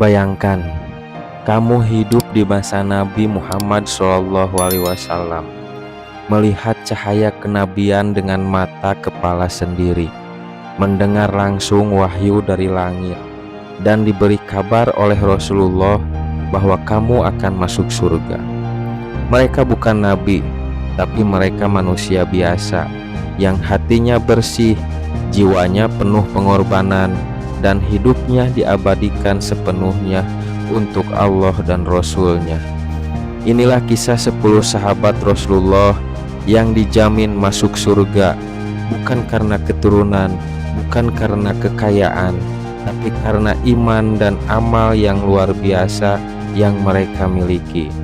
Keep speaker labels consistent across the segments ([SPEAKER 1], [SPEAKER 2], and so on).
[SPEAKER 1] Bayangkan, kamu hidup di masa Nabi Muhammad SAW, melihat cahaya kenabian dengan mata kepala sendiri, mendengar langsung wahyu dari langit, dan diberi kabar oleh Rasulullah bahwa kamu akan masuk surga. Mereka bukan nabi, tapi mereka manusia biasa yang hatinya bersih, jiwanya penuh pengorbanan, dan hidupnya diabadikan sepenuhnya untuk Allah dan Rasul-Nya. Inilah kisah 10 sahabat Rasulullah yang dijamin masuk surga, bukan karena keturunan, bukan karena kekayaan, tapi karena iman dan amal yang luar biasa yang mereka miliki.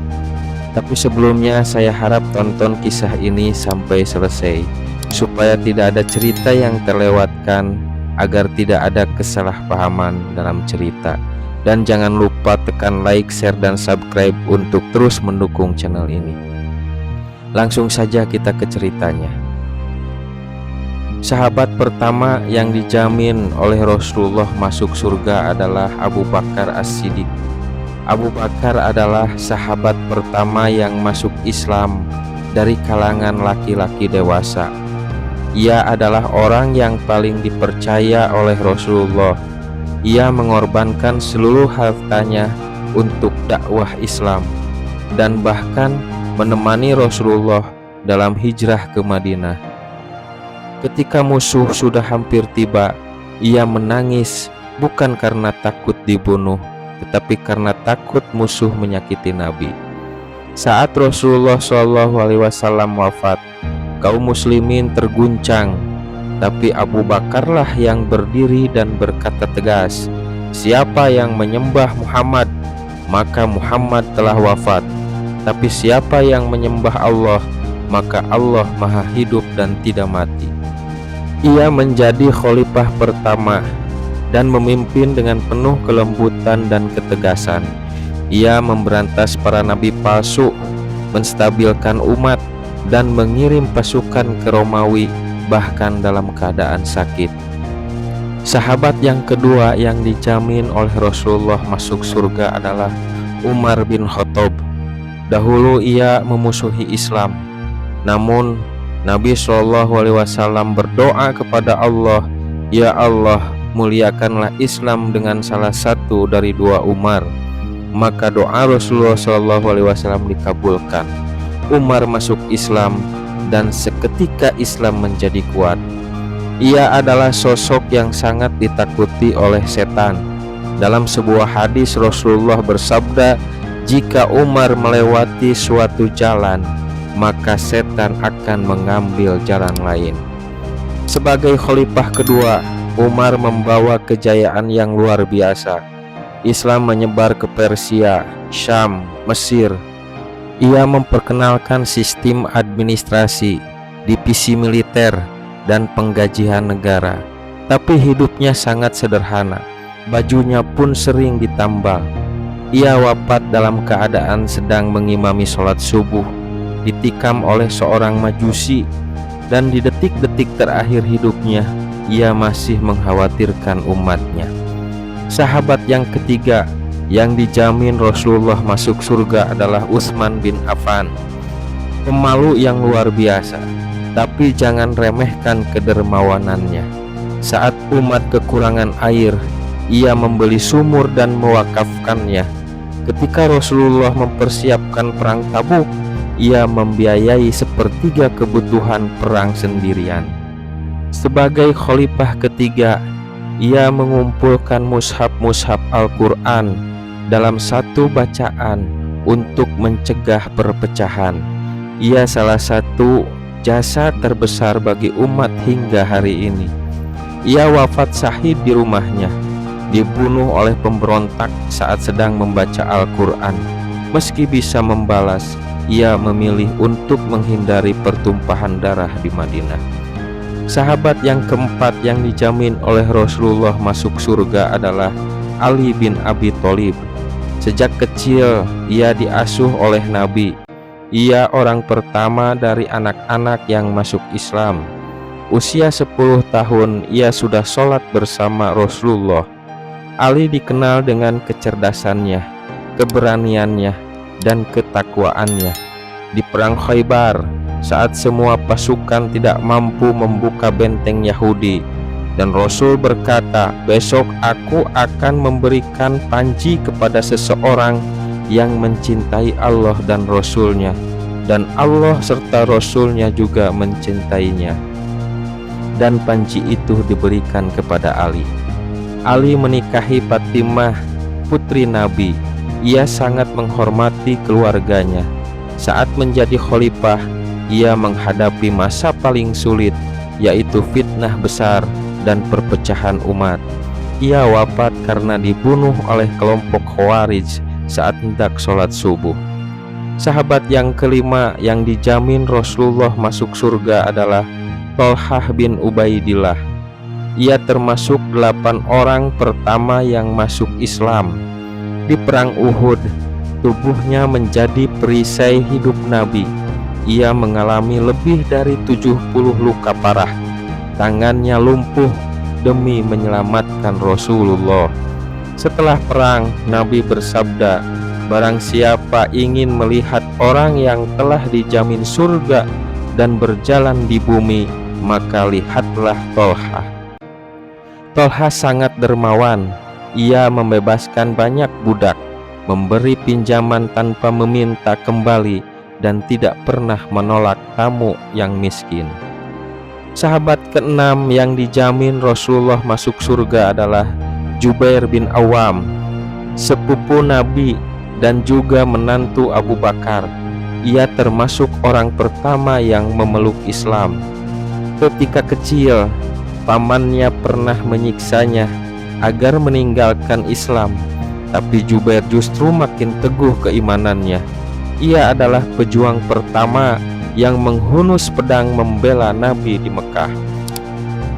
[SPEAKER 1] Tapi sebelumnya saya harap tonton kisah ini sampai selesai, supaya tidak ada cerita yang terlewatkan, agar tidak ada kesalahpahaman dalam cerita. Dan jangan lupa tekan like, share, dan subscribe untuk terus mendukung channel ini. Langsung saja kita ke ceritanya. Sahabat pertama yang dijamin oleh Rasulullah masuk surga adalah Abu Bakar As-Siddiq. Abu Bakar adalah sahabat pertama yang masuk Islam dari kalangan laki-laki dewasa. Ia adalah orang yang paling dipercaya oleh Rasulullah. Ia mengorbankan seluruh hartanya untuk dakwah Islam dan bahkan menemani Rasulullah dalam hijrah ke Madinah. Ketika musuh sudah hampir tiba, ia menangis bukan karena takut dibunuh, tetapi karena takut musuh menyakiti Nabi. Saat Rasulullah SAW wafat, kaum muslimin terguncang, tapi Abu Bakarlah yang berdiri dan berkata tegas, "Siapa yang menyembah Muhammad, maka Muhammad telah wafat. Tapi siapa yang menyembah Allah, maka Allah maha hidup dan tidak mati." Ia menjadi khalifah pertama dan memimpin dengan penuh kelembutan dan ketegasan. Ia memberantas para nabi palsu, menstabilkan umat, dan mengirim pasukan ke Romawi bahkan dalam keadaan sakit. Sahabat yang kedua yang dijamin oleh Rasulullah masuk surga adalah Umar bin Khattab. Dahulu ia memusuhi Islam, namun Nabi SAW berdoa kepada Allah, "Ya Allah, muliakanlah Islam dengan salah satu dari dua Umar." Maka doa Rasulullah SAW dikabulkan. Umar masuk Islam dan seketika Islam menjadi kuat. Ia adalah sosok yang sangat ditakuti oleh setan. Dalam sebuah hadis Rasulullah bersabda, "Jika Umar melewati suatu jalan, maka setan akan mengambil jalan lain." Sebagai khalifah kedua, Umar membawa kejayaan yang luar biasa. Islam menyebar ke Persia, Syam, Mesir. Ia memperkenalkan sistem administrasi, divisi militer, dan penggajian negara. Tapi hidupnya sangat sederhana. Bajunya pun sering ditambal. Ia wafat dalam keadaan sedang mengimami sholat subuh, ditikam oleh seorang majusi, dan di detik-detik terakhir hidupnya ia masih mengkhawatirkan umatnya. Sahabat yang ketiga yang dijamin Rasulullah masuk surga adalah Utsman bin Affan. Pemalu yang luar biasa, tapi jangan remehkan kedermawanannya. Saat umat kekurangan air, ia membeli sumur dan mewakafkannya. Ketika Rasulullah mempersiapkan perang Tabuk, ia membiayai sepertiga kebutuhan perang sendirian. Sebagai khalifah ketiga, ia mengumpulkan mushaf-mushaf Al-Quran dalam satu bacaan untuk mencegah perpecahan. Ia salah satu jasa terbesar bagi umat hingga hari ini. Ia wafat syahid di rumahnya, dibunuh oleh pemberontak saat sedang membaca Al-Quran. Meski bisa membalas, ia memilih untuk menghindari pertumpahan darah di Madinah. Sahabat yang keempat yang dijamin oleh Rasulullah masuk surga adalah Ali bin Abi Thalib. Sejak kecil ia diasuh oleh Nabi. Ia orang pertama dari anak-anak yang masuk Islam. Usia 10 tahun ia sudah sholat bersama Rasulullah. Ali dikenal dengan kecerdasannya, keberaniannya, dan ketakwaannya. Di perang Khaybar, saat semua pasukan tidak mampu membuka benteng Yahudi, dan Rasul berkata, "Besok aku akan memberikan panji kepada seseorang yang mencintai Allah dan Rasul-Nya, dan Allah serta Rasul-Nya juga mencintainya." Dan panji itu diberikan kepada Ali. Ali menikahi Fatimah, putri Nabi. Ia sangat menghormati keluarganya. Saat menjadi khalifah, ia menghadapi masa paling sulit, yaitu fitnah besar dan perpecahan umat. Ia wafat karena dibunuh oleh kelompok Khawarij saat hendak sholat subuh. Sahabat yang kelima yang dijamin Rasulullah masuk surga adalah Thalhah bin Ubaidillah. Ia termasuk 8 orang pertama yang masuk Islam. Di perang Uhud, tubuhnya menjadi perisai hidup Nabi. Ia mengalami lebih dari 70 luka parah. Tangannya lumpuh demi menyelamatkan Rasulullah. Setelah perang, Nabi bersabda, "Barang siapa ingin melihat orang yang telah dijamin surga dan berjalan di bumi, maka lihatlah Thalhah." Thalhah sangat dermawan. Ia membebaskan banyak budak, memberi pinjaman tanpa meminta kembali, dan tidak pernah menolak tamu yang miskin. Sahabat keenam yang dijamin Rasulullah masuk surga adalah Jubair bin Awam, sepupu Nabi dan juga menantu Abu Bakar. Ia termasuk orang pertama yang memeluk Islam. Ketika kecil, pamannya pernah menyiksanya agar meninggalkan Islam, tapi Jubair justru makin teguh keimanannya. Ia adalah pejuang pertama yang menghunus pedang membela Nabi di Mekah.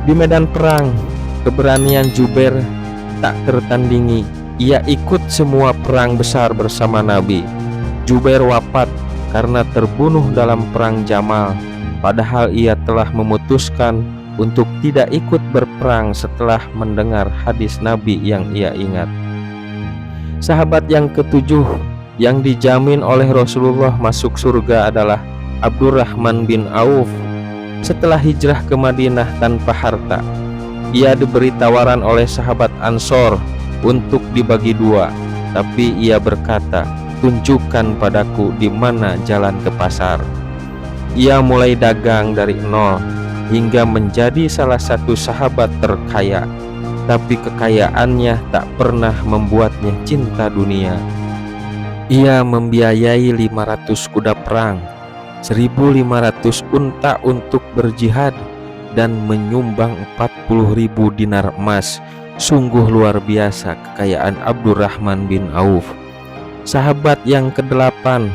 [SPEAKER 1] Di medan perang, keberanian Jubair tak tertandingi. Ia ikut semua perang besar bersama Nabi. Jubair wafat karena terbunuh dalam perang Jamal, padahal ia telah memutuskan untuk tidak ikut berperang setelah mendengar hadis Nabi yang ia ingat. Sahabat yang ketujuh yang dijamin oleh Rasulullah masuk surga adalah Abdurrahman bin Auf. Setelah hijrah ke Madinah tanpa harta, ia diberi tawaran oleh sahabat Ansor untuk dibagi dua, tapi ia berkata, "Tunjukkan padaku di mana jalan ke pasar." Ia mulai dagang dari nol hingga menjadi salah satu sahabat terkaya, tapi kekayaannya tak pernah membuatnya cinta dunia. Ia membiayai 500 kuda perang, 1.500 unta untuk berjihad, dan menyumbang 40.000 dinar emas. Sungguh luar biasa kekayaan Abdurrahman bin Auf. Sahabat yang kedelapan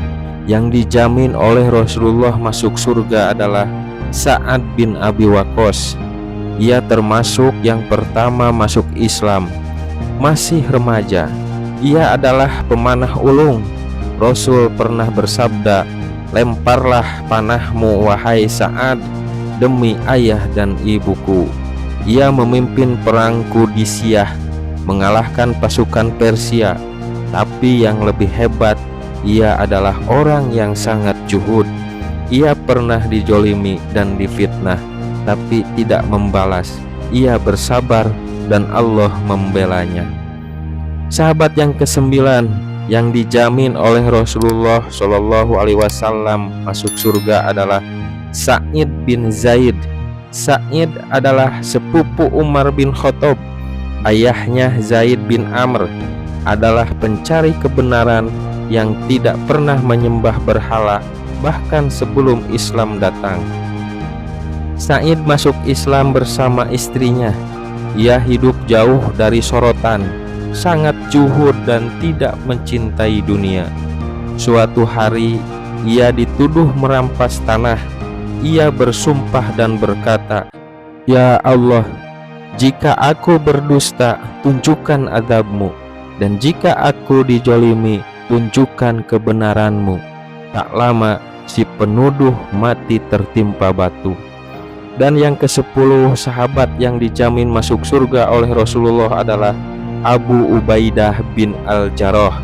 [SPEAKER 1] yang dijamin oleh Rasulullah masuk surga adalah Sa'ad bin Abi Waqqas. Ia termasuk yang pertama masuk Islam. Masih remaja, ia adalah pemanah ulung. Rasul pernah bersabda, "Lemparlah panahmu wahai Sa'ad, demi ayah dan ibuku." Ia memimpin perang Qudisiyah, mengalahkan pasukan Persia. Tapi yang lebih hebat, ia adalah orang yang sangat juhud. Ia pernah dijolimi dan difitnah, tapi tidak membalas. Ia bersabar dan Allah membelanya. Sahabat yang kesembilan yang dijamin oleh Rasulullah Shallallahu Alaihi Wasallam masuk surga adalah Sa'id bin Zaid. Sa'id adalah sepupu Umar bin Khattab. Ayahnya Zaid bin Amr adalah pencari kebenaran yang tidak pernah menyembah berhala, bahkan sebelum Islam datang. Sa'id masuk Islam bersama istrinya. Ia hidup jauh dari sorotan, sangat juhud dan tidak mencintai dunia. Suatu hari ia dituduh merampas tanah. Ia bersumpah dan berkata, "Ya Allah, jika aku berdusta, tunjukkan azab-Mu, dan jika aku dijolimi, tunjukkan kebenaran-Mu." Tak lama si penuduh mati tertimpa batu. Dan yang ke-10 sahabat yang dijamin masuk surga oleh Rasulullah adalah Abu Ubaidah bin Al-Jarrah.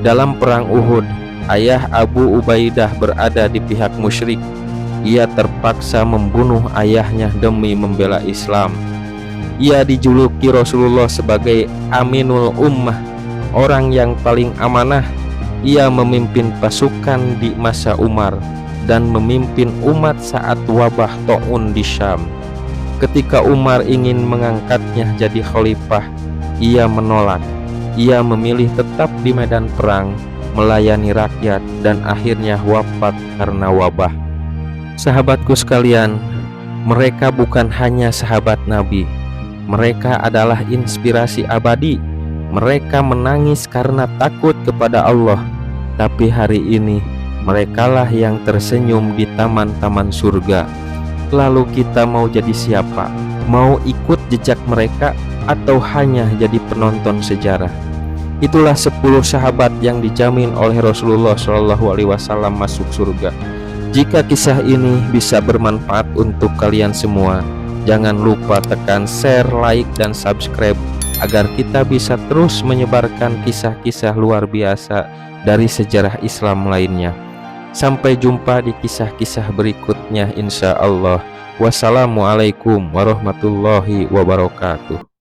[SPEAKER 1] Dalam perang Uhud, ayah Abu Ubaidah berada di pihak musyrik. Ia terpaksa membunuh ayahnya demi membela Islam. Ia dijuluki Rasulullah sebagai Aminul Ummah, orang yang paling amanah. Ia memimpin pasukan di masa Umar dan memimpin umat saat wabah Ta'un di Syam. Ketika Umar ingin mengangkatnya jadi khalifah, ia menolak. Ia memilih tetap di medan perang, melayani rakyat, dan akhirnya wafat karena wabah. Sahabatku sekalian, mereka bukan hanya sahabat Nabi, mereka adalah inspirasi abadi. Mereka menangis karena takut kepada Allah, tapi hari ini merekalah yang tersenyum di taman-taman surga. Lalu kita mau jadi siapa? Mau ikut jejak mereka atau hanya jadi penonton sejarah? Itulah 10 sahabat yang dijamin oleh Rasulullah SAW masuk surga. Jika kisah ini bisa bermanfaat untuk kalian semua, jangan lupa tekan share, like, dan subscribe agar kita bisa terus menyebarkan kisah-kisah luar biasa dari sejarah Islam lainnya. Sampai jumpa di kisah-kisah berikutnya insya Allah. Wassalamualaikum warahmatullahi wabarakatuh.